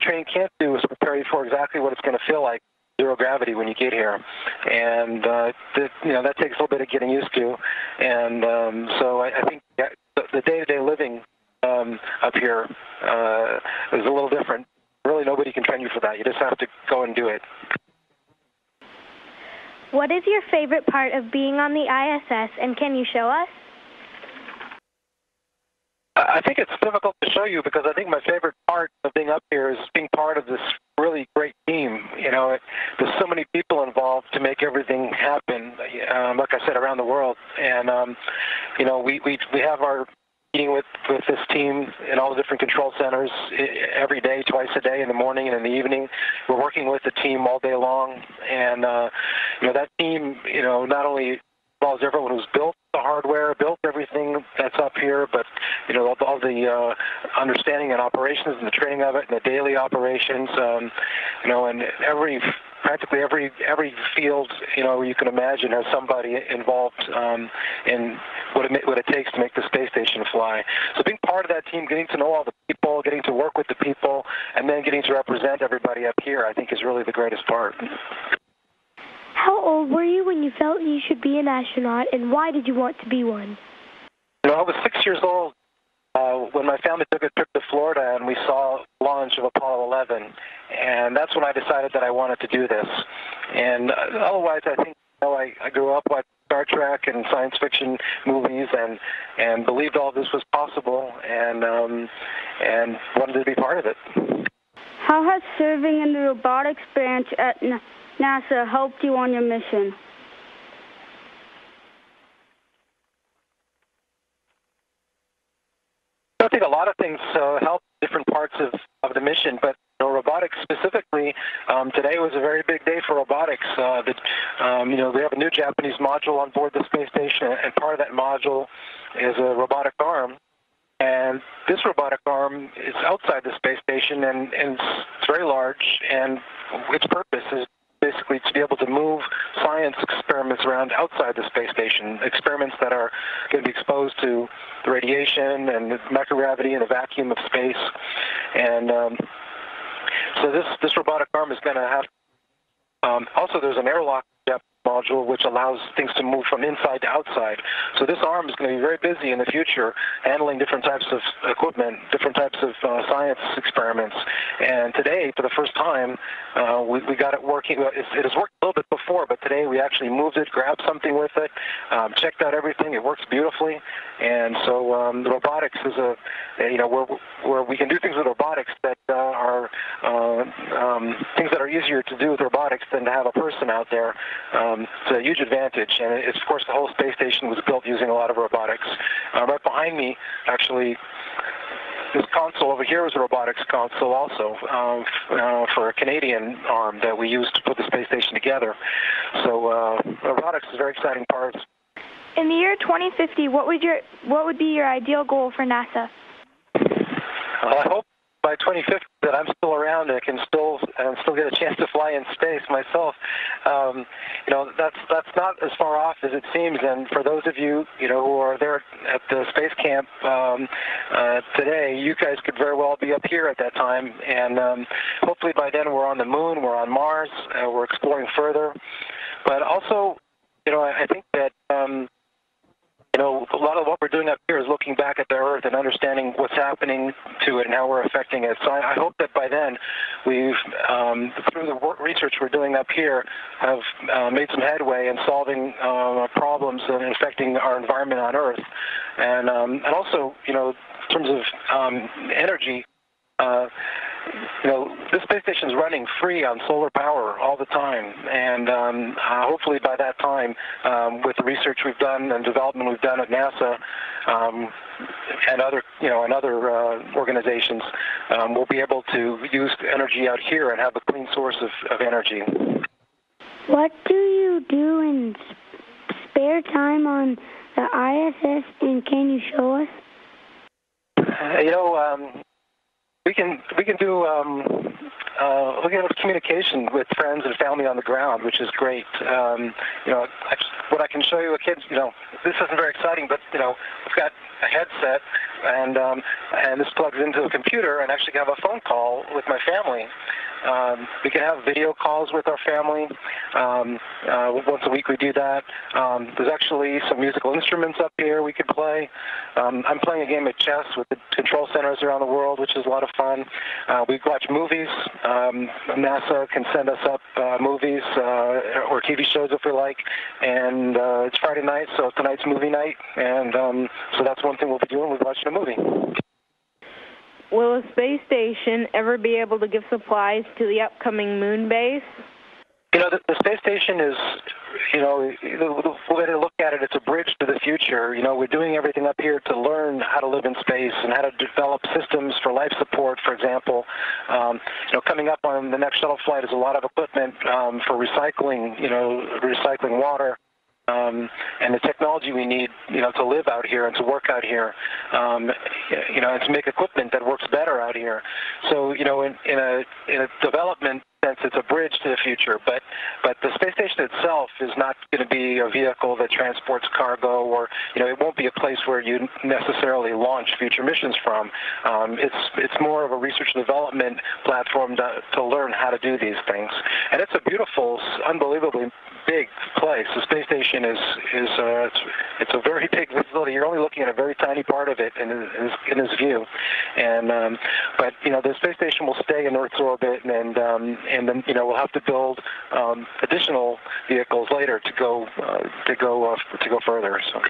training can't do is prepare you for exactly what it's going to feel like, zero gravity, when you get here. And, that takes a little bit of getting used to. And so I think the day-to-day living up here is a little different. Really, nobody can train you for that. You just have to go and do it. What is your favorite part of being on the ISS, and can you show us? I think it's difficult to show you because I think my favorite part of being up here is being part of this really great team. There's so many people involved to make everything happen, like I said, around the world. And, we have our meeting with this team in all the different control centers every day, twice a day, in the morning and in the evening. We're working with the team all day long. And, that team, not only involves everyone who's built the hardware, built everything that's up here, but all the understanding and operations and the training of it and the daily operations, and practically every field you can imagine has somebody involved in what it takes to make the space station fly. So being part of that team, getting to know all the people, getting to work with the people, and then getting to represent everybody up here, I think is really the greatest part. How old were you when you felt you should be an astronaut, and why did you want to be one? I was 6 years old when my family took a trip to Florida, and we saw the launch of Apollo 11, and that's when I decided that I wanted to do this. And otherwise, I think I grew up watching Star Trek and science fiction movies, and believed all this was possible, and wanted to be part of it. How has serving in the robotics branch at NASA helped you on your mission? I think a lot of things help different parts of the mission, but robotics specifically, today was a very big day for robotics. We have a new Japanese module on board the space station, and part of that module is a robotic arm. And this robotic arm is outside the space station, and it's very large, and its purpose is basically to be able to move science experiments around outside the space station, experiments that are going to be exposed to the radiation and the microgravity and the vacuum of space. And so this robotic arm is going to have, also there's an airlock module which allows things to move from inside to outside. So this arm is going to be very busy in the future handling different types of equipment, different types of science experiments. And today, for the first time, we got it working. It has worked a little bit before, but today we actually moved it, grabbed something with it, checked out everything. It works beautifully. And so the robotics is where we can do things with robotics that are things that are easier to do with robotics than to have a person out there. It's a huge advantage, and of course the whole space station was built using a lot of robotics. Right behind me, actually, this console over here is a robotics console also for a Canadian arm that we used to put the space station together. So robotics is a very exciting part. In the year 2050, what would be your ideal goal for NASA? I hope by 2050 that I'm still around and I can still get a chance to fly in space myself. That's not as far off as it seems. And for those of you who are there at the space camp today, you guys could very well be up here at that time. And hopefully by then we're on the moon, we're on Mars, we're exploring further. But also, I think that a lot of what we're doing up here is looking back at the Earth and understanding what's happening to it and how we're affecting it. So I hope that by then we've, through the research we're doing up here, have made some headway in solving problems and affecting our environment on Earth. And also, in terms of energy, this space station is running free on solar power all the time, and hopefully by that time, with the research we've done and development we've done at NASA and other organizations, we'll be able to use energy out here and have a clean source of energy. What do you do in spare time on the ISS, and can you show us? We can do communication with friends and family on the ground, which is great. What I can show you, kids, this isn't very exciting, but we've got a headset and this plugs into a computer and actually have a phone call with my family. We can have video calls with our family. Once a week we do that. There's actually some musical instruments up here we could play. I'm playing a game of chess with the control centers around the world, which is a lot of fun. We watch movies. NASA can send us up movies or TV shows if we like. And it's Friday night, so tonight's movie night. And so that's one thing we'll be doing. We're watching a movie. Will a space station ever be able to give supplies to the upcoming moon base? You know, the space station is, you know, the way to look at it, it's a bridge to the future. You know, we're doing everything up here to learn how to live in space and how to develop systems for life support, for example. You know, coming up on the next shuttle flight is a lot of equipment for recycling, you know, recycling water. And the technology we need, you know, to live out here and to work out here, you know, and to make equipment that works better out here. So, you know, in a development sense, it's a bridge to the future. But the space station itself is not going to be a vehicle that transports cargo, or, you know, it won't be a place where you necessarily launch future missions from. It's more of a research and development platform to learn how to do these things. And it's a beautiful, unbelievably big place. The space station it's a very big facility. You're only looking at a very tiny part of it in this view. And but you know, the space station will stay in Earth's orbit, and then, you know, we'll have to build additional vehicles later to go further. So.